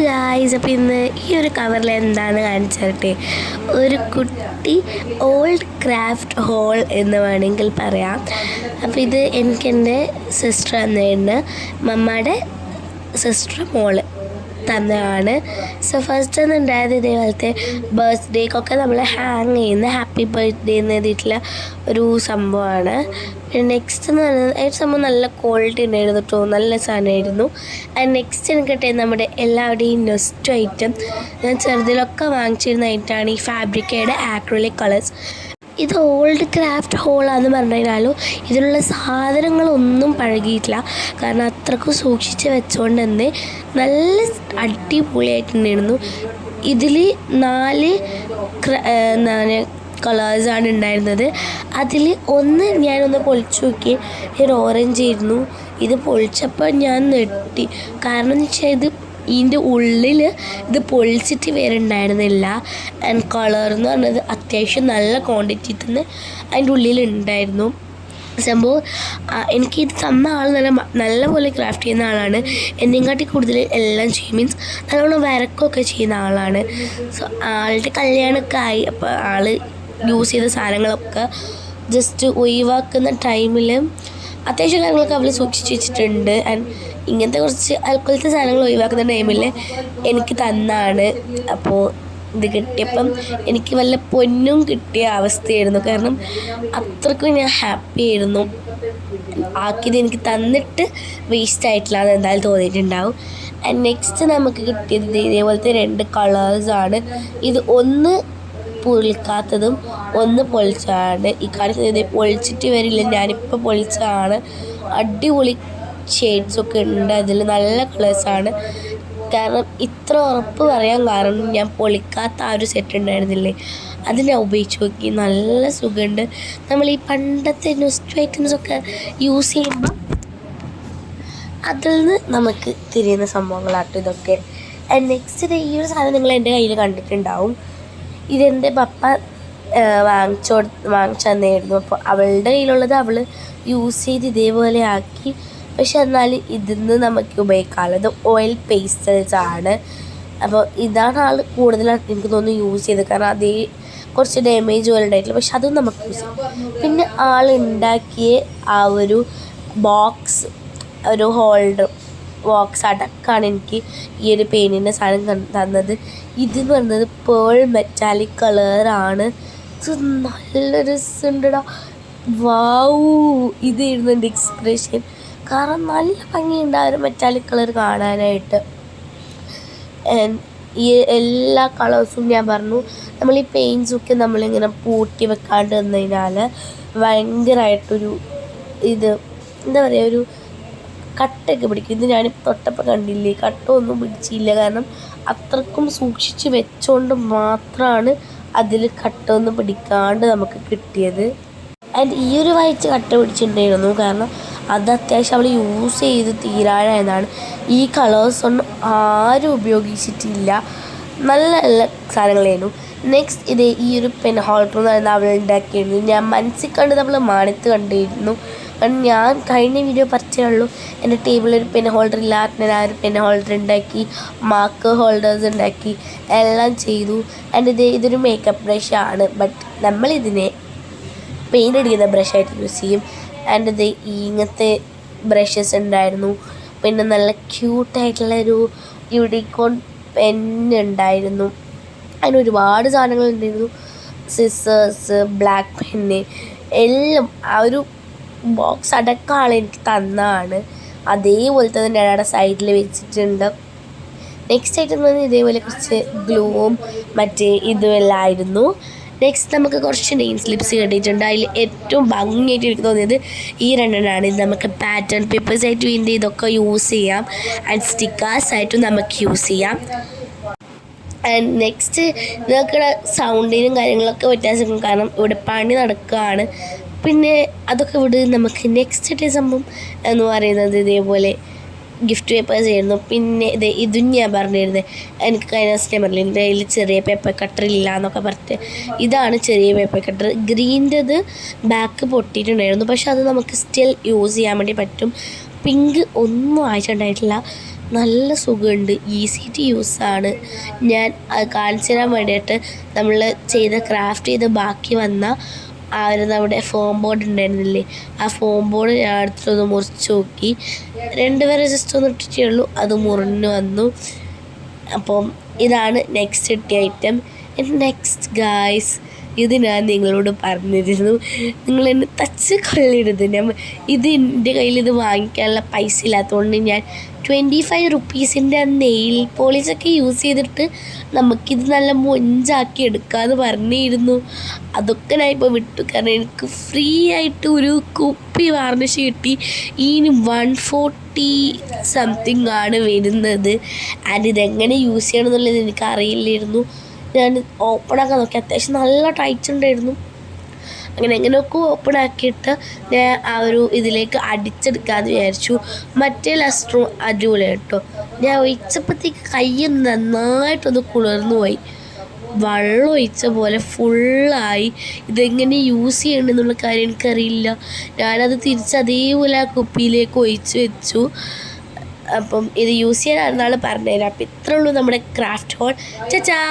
Guys, അപ്പോൾ ഇന്ന് ഈ ഒരു കവറിൽ എന്താണ് കാണിച്ചിട്ടെ ഒരു കുട്ടി ഓൾഡ് ക്രാഫ്റ്റ് ഹോൾ എന്ന് വേണമെങ്കിൽ പറയാം. അപ്പോൾ ഇത് എൻ്റെ സിസ്റ്റർ തന്നെയാണ്, മമ്മയുടെ സിസ്റ്റർ മോള് തന്നെയാണ്. സോ ഫസ്റ്റ് ഒന്ന് ഉണ്ടായത് ഇതേപോലത്തെ ബർത്ത്ഡേക്കൊക്കെ നമ്മൾ ഹാങ് ചെയ്യുന്ന ഹാപ്പി ബർത്ത്ഡേ എന്ന് എഴുതിയിട്ടുള്ള ഒരു സംഭവമാണ്. പിന്നെ നെക്സ്റ്റ് എന്ന് പറയുന്നത് സംഭവം നല്ല ക്വാളിറ്റി ഉണ്ടായിരുന്നു കേട്ടോ, നല്ല സാധനമായിരുന്നു. ആൻഡ് നെക്സ്റ്റ് എനിക്ക് കിട്ടിയത് നമ്മുടെ എല്ലാവരുടെയും നെക്സ്റ്റ് ഐറ്റം, ഞാൻ ചെറുതിലൊക്കെ വാങ്ങിച്ചിരുന്ന ഐറ്റമാണ് ഈ ഫാബ്രിക്കയുടെ ആക്രിലിക് കളേഴ്സ്. ഇത് ഓൾഡ് ക്രാഫ്റ്റ് ഹോളാന്ന് പറഞ്ഞു കഴിഞ്ഞാലും ഇതിലുള്ള സാധനങ്ങളൊന്നും പഴകിയിട്ടില്ല, കാരണം അത്രക്കും സൂക്ഷിച്ച് വെച്ചുകൊണ്ട് തന്നെ നല്ല അടിപൊളിയായിട്ടുണ്ടായിരുന്നു. ഇതിൽ 4 എന്താണ് കളേഴ്സാണ് ഉണ്ടായിരുന്നത്. അതിൽ ഒന്ന് ഞാനൊന്ന് പൊളിച്ചു നോക്കി, ഒരു ഓറഞ്ച് ആയിരുന്നു. ഇത് പൊളിച്ചപ്പോൾ ഞാൻ നെട്ടി, കാരണം എന്ന് വെച്ചാൽ ഇതിൻ്റെ ഉള്ളിൽ ഇത് പൊളിച്ചിട്ട് വരുന്നുണ്ടായിരുന്നില്ല. ആൻഡ് കളർ എന്ന് പറഞ്ഞത് അത്യാവശ്യം നല്ല ക്വാണ്ടിറ്റി തന്നെ അതിൻ്റെ ഉള്ളിലുണ്ടായിരുന്നു. സംഭവം എനിക്കിത് തന്ന ആൾ നല്ല പോലെ ക്രാഫ്റ്റ് ചെയ്യുന്ന ആളാണ്. എന്നെക്കാട്ടി കൂടുതൽ എല്ലാം ചെയ്യും, മീൻസ് നല്ലോണം വരക്കൊക്കെ ചെയ്യുന്ന ആളാണ്. സോ ആളുടെ കല്യാണമൊക്കെ ആയി, അപ്പോൾ ആൾ യൂസ് ചെയ്ത സാധനങ്ങളൊക്കെ ജസ്റ്റ് ഒഴിവാക്കുന്ന ടൈമിൽ അത്യാവശ്യം കാര്യങ്ങളൊക്കെ അവൾ സൂക്ഷിച്ച് വെച്ചിട്ടുണ്ട്. ആൻഡ് ഇങ്ങനത്തെ കുറച്ച് ആൽക്കോളത്തെ സാധനങ്ങൾ ഒഴിവാക്കുന്ന ടൈമിൽ എനിക്ക് തന്നാണ്. അപ്പോൾ ഇത് കിട്ടിയപ്പം എനിക്ക് വല്ല പൊന്നും കിട്ടിയ അവസ്ഥയായിരുന്നു, കാരണം അത്രക്കും ഞാൻ ഹാപ്പി ആയിരുന്നു. ആക്കിയത് എനിക്ക് തന്നിട്ട് വേസ്റ്റ് ആയിട്ടില്ല എന്ന് എന്തായാലും തോന്നിയിട്ടുണ്ടാവും. ആൻഡ് നെക്സ്റ്റ് നമുക്ക് കിട്ടിയത് ഇതേപോലത്തെ 2 കളേഴ്സാണ്. ഇത് ഒന്ന് പൊളിക്കാത്തതും ഒന്ന് പൊളിച്ചതാണ്. ഈ കാണിക്കുന്നത് പൊളിച്ചിട്ട് വരില്ല, ഞാനിപ്പോൾ പൊളിച്ചതാണ്. അടിപൊളി ഷെയ്ഡ്സൊക്കെ ഉണ്ട്, അതിൽ നല്ല കളേഴ്സാണ്. കാരണം ഇത്ര ഉറപ്പ് പറയാൻ കാരണം ഞാൻ പൊളിക്കാത്ത ആ ഒരു സെറ്റ് ഉണ്ടായിരുന്നില്ലേ, അത് ഞാൻ ഉപയോഗിച്ച് നോക്കി, നല്ല സുഖമുണ്ട്. നമ്മൾ ഈ പണ്ടത്തെ നെസ്റ്റ് ഐറ്റംസൊക്കെ യൂസ് ചെയ്യുമ്പോൾ അതിൽ നിന്ന് നമുക്ക് തിരിയുന്ന സംഭവങ്ങളാട്ടോ ഇതൊക്കെ. ആൻഡ് നെക്സ്റ്റ് ഈ ഒരു സാധനം നിങ്ങൾ എൻ്റെ കയ്യിൽ കണ്ടിട്ടുണ്ടാവും. ഇതെൻ്റെ പപ്പ വാങ്ങിച്ചു തന്നെയായിരുന്നു. അപ്പോൾ അവളുടെ കയ്യിലുള്ളത് അവൾ യൂസ് ചെയ്ത് ഇതേപോലെ ആക്കി. പക്ഷെ എന്നാൽ ഇതിന്ന് നമുക്ക് ഉപയോഗിക്കാമല്ലോ, ഇത് ഓയിൽ പേസ്റ്റൽസ് ആണ്. അപ്പോൾ ഇതാണ് ആൾ കൂടുതലായിട്ട് എനിക്ക് തോന്നുന്നു യൂസ് ചെയ്തത്, കാരണം അതേ കുറച്ച് ഡാമേജ് പോലെ ഉണ്ടായിട്ടില്ല, പക്ഷെ അതും നമുക്ക് യൂസ് ചെയ്യാം. പിന്നെ ആൾ ഉണ്ടാക്കിയ ആ ഒരു ബോക്സ്, ഒരു ഹോൾഡർ ബോക്സ് അടക്കമാണ് എനിക്ക് ഈ ഒരു പെയിൻറ്റിൻ്റെ സാധനം തന്നത്. ഇതെന്ന് പറയുന്നത് പേൾ മെറ്റാലിക് കളറാണ്. ഇത് നല്ല രസമുണ്ടടാ, വാവൂ. ഇതായിരുന്നു എൻ്റെ എക്സ്പ്രഷൻ, കാരണം നല്ല ഭംഗിയുണ്ട് ആ ഒരു മെറ്റാലിക് കളർ കാണാനായിട്ട്. ഈ എല്ലാ കളേഴ്സും ഞാൻ പറഞ്ഞു, നമ്മൾ ഈ പെയിൻറ്റ്സൊക്കെ നമ്മളിങ്ങനെ പൂട്ടി വെക്കാണ്ട് വന്നു കഴിഞ്ഞാൽ ഭയങ്കരമായിട്ടൊരു ഇത് എന്താ പറയുക, ഒരു കട്ടയൊക്കെ പിടിക്കും. ഇത് ഞാൻ തൊട്ടപ്പോൾ കണ്ടില്ലേ, കട്ടൊന്നും പിടിച്ചില്ല, കാരണം അത്രക്കും സൂക്ഷിച്ച് വെച്ചുകൊണ്ട് മാത്രമാണ് അതിൽ കട്ടൊന്നും പിടിക്കാണ്ട് നമുക്ക് കിട്ടിയത്. ആൻഡ് ഈ ഒരു വയറ്റ് കട്ട പിടിച്ചിട്ടുണ്ടായിരുന്നു, കാരണം അത് അത്യാവശ്യം അവൾ യൂസ് ചെയ്ത് തീരാനായതാണ്. ഈ കളേഴ്സൊന്നും ആരും ഉപയോഗിച്ചിട്ടില്ല, നല്ല നല്ല സാധനങ്ങളായിരുന്നു. നെക്സ്റ്റ് ഇത് ഈ ഒരു പെൻ ഹോൾഡർ എന്ന് പറയുന്നത് അവൾ ഉണ്ടാക്കിയിരുന്നു. ഞാൻ മനസ്സിൽ കണ്ടത് അവൾ മാനത്ത് കണ്ടിരുന്നു, കാരണം ഞാൻ കഴിഞ്ഞ വീഡിയോ പറിച്ചേ ഉള്ളൂ എൻ്റെ ടേബിളിൽ ഒരു പെൻ ഹോൾഡർ ഇല്ലാത്ത ഞാൻ ഒരു പെൻ ഹോൾഡർ ഉണ്ടാക്കി, മാർക്ക് ഹോൾഡേഴ്സ് ഉണ്ടാക്കി, എല്ലാം ചെയ്തു. ആൻഡ് ഇതൊരു മേക്കപ്പ് ബ്രഷാണ്, ബട്ട് നമ്മളിതിനെ പെയിൻ്റ് അടിക്കുന്ന ബ്രഷായിട്ട് യൂസ് ചെയ്യും. ആൻഡ് ഇങ്ങനത്തെ ബ്രഷസ് ഉണ്ടായിരുന്നു. പിന്നെ നല്ല ക്യൂട്ടായിട്ടുള്ളൊരു യൂണിക്കോൺ പെന്നുണ്ടായിരുന്നു. അതിന് ഒരുപാട് സാധനങ്ങൾ ഉണ്ടായിരുന്നു, സിസേഴ്സ്, ബ്ലാക്ക് പെന്ന്, എല്ലാം ആ ഒരു ബോക്സ് അടക്കമാണ് എനിക്ക് തന്നതാണ്. അതേപോലെ തന്നെ അവിടെ സൈഡിൽ വെച്ചിട്ടുണ്ട്. നെക്സ്റ്റ് ആയിട്ട് എന്ന് പറഞ്ഞാൽ ഇതേപോലെ കുറച്ച് ഗ്ലൂവും മറ്റേ ഇതുമെല്ലാം ആയിരുന്നു. നെക്സ്റ്റ് നമുക്ക് കുറച്ച് നെയിം സ്ലിപ്സ് കിട്ടിയിട്ടുണ്ട്. അതിൽ ഏറ്റവും ഭംഗിയായിട്ട് എനിക്ക് തോന്നിയത് ഈ 2 ഇത് നമുക്ക് പാറ്റേൺ പേപ്പേഴ്സായിട്ട് വേണ്ടി ഇതൊക്കെ യൂസ് ചെയ്യാം, ആൻഡ് സ്റ്റിക്കേഴ്സായിട്ടും നമുക്ക് യൂസ് ചെയ്യാം. ആൻഡ് നെക്സ്റ്റ് ഇതൊക്കെ സൗണ്ടിനും കാര്യങ്ങളൊക്കെ വ്യത്യാസം, കാരണം ഇവിടെ പണി നടക്കുകയാണ്. പിന്നെ അതൊക്കെ ഇവിടെ നമുക്ക് നെക്സ്റ്റ് ഡേ സംഭവം എന്ന് പറയുന്നത് ഇതേപോലെ ഗിഫ്റ്റ് പേപ്പേഴ്സ് ആയിരുന്നു. പിന്നെ ഇതും ഞാൻ പറഞ്ഞിരുന്നത്, എനിക്ക് കഴിഞ്ഞ ദിവസം ഞാൻ പറഞ്ഞില്ല എൻ്റെ കയ്യിൽ ചെറിയ പേപ്പർ കട്ടർ ഇല്ല എന്നൊക്കെ പറഞ്ഞിട്ട്, ഇതാണ് ചെറിയ പേപ്പർ കട്ടർ. ഗ്രീൻ്റെത് ബാക്ക് പൊട്ടിയിട്ടുണ്ടായിരുന്നു, പക്ഷെ അത് നമുക്ക് സ്റ്റിൽ യൂസ് ചെയ്യാൻ വേണ്ടി പറ്റും. പിങ്ക് ഒന്നും ആയിട്ടുണ്ടായിട്ടില്ല. നല്ല സുഖമുണ്ട്, ഈസി ടു യൂസാണ്. ഞാൻ അത് കാണിച്ചു തരാൻ വേണ്ടിയിട്ട് നമ്മൾ ക്രാഫ്റ്റ് ചെയ്ത് ബാക്കി വന്ന ആ ഒരു നമ്മുടെ ഫോം ബോർഡ് ഉണ്ടായിരുന്നില്ലേ, ആ ഫോം ബോർഡ് ഞാൻ അടുത്തൊന്ന് മുറിച്ച് നോക്കി. 2 വരെ ജസ്റ്റ് ഒന്ന് ഇട്ടിട്ടേ ഉള്ളൂ, അത് മുറിഞ്ഞു വന്നു. അപ്പം ഇതാണ് നെക്സ്റ്റ് കിട്ടിയ ഐറ്റം. നെക്സ്റ്റ് ഗായ്സ്, ഇത് ഞാൻ നിങ്ങളോട് പറഞ്ഞിരുന്നു, നിങ്ങൾ എന്നെ തച്ച് കൊള്ളരുത്. ഇത് എൻ്റെ കയ്യിൽ ഇത് വാങ്ങിക്കാനുള്ള പൈസ ഇല്ലാത്തതുകൊണ്ട് ഞാൻ 25 റുപ്പീസിൻ്റെ നെയിൽ പോളിഷൊക്കെ യൂസ് ചെയ്തിട്ട് നമുക്കിത് നല്ല മൊഞ്ചാക്കി എടുക്കാമെന്ന് പറഞ്ഞിരുന്നു. അതൊക്കെ ഞാൻ ഇപ്പോൾ വിട്ടു, കാരണം എനിക്ക് ഫ്രീ ആയിട്ട് ഒരു കുപ്പി വാർണിഷ് കിട്ടി. ഇതിന് 140 സംതിങ് ആണ് വരുന്നത്. ആൻഡ് ഇതെങ്ങനെ യൂസ് ചെയ്യണം എന്നുള്ളത് എനിക്കറിയില്ലായിരുന്നു. ഞാൻ ഓപ്പണാക്കാൻ നോക്കി, അത്യാവശ്യം നല്ല ടൈറ്റ് ഉണ്ടായിരുന്നു. അങ്ങനെ എങ്ങനെയൊക്കെ ഓപ്പൺ ആക്കിയിട്ട് ഞാൻ ആ ഒരു ഇതിലേക്ക് അടിച്ചെടുക്കാമെന്ന് വിചാരിച്ചു. മറ്റേ ലസ്റ്ററും അടിപൊളി കേട്ടോ. ഞാൻ ഒഴിച്ചപ്പോഴത്തേക്ക് കൈ നന്നായിട്ടൊന്ന് കുളിർന്നു പോയി, വെള്ളം ഒഴിച്ച പോലെ ഫുള്ളായി. ഇതെങ്ങനെ യൂസ് ചെയ്യണമെന്നുള്ള കാര്യം എനിക്കറിയില്ല. ഞാനത് തിരിച്ച് അതേപോലെ ആ കുപ്പിയിലേക്ക് ഒഴിച്ച് വെച്ചു. അപ്പം ഇത് യൂസ് ചെയ്യാൻ ആൾ പറഞ്ഞുതരാം. അപ്പം ഇത്രേ ഉള്ളൂ നമ്മുടെ ക്രാഫ്റ്റ് ഹോൾ. ചാ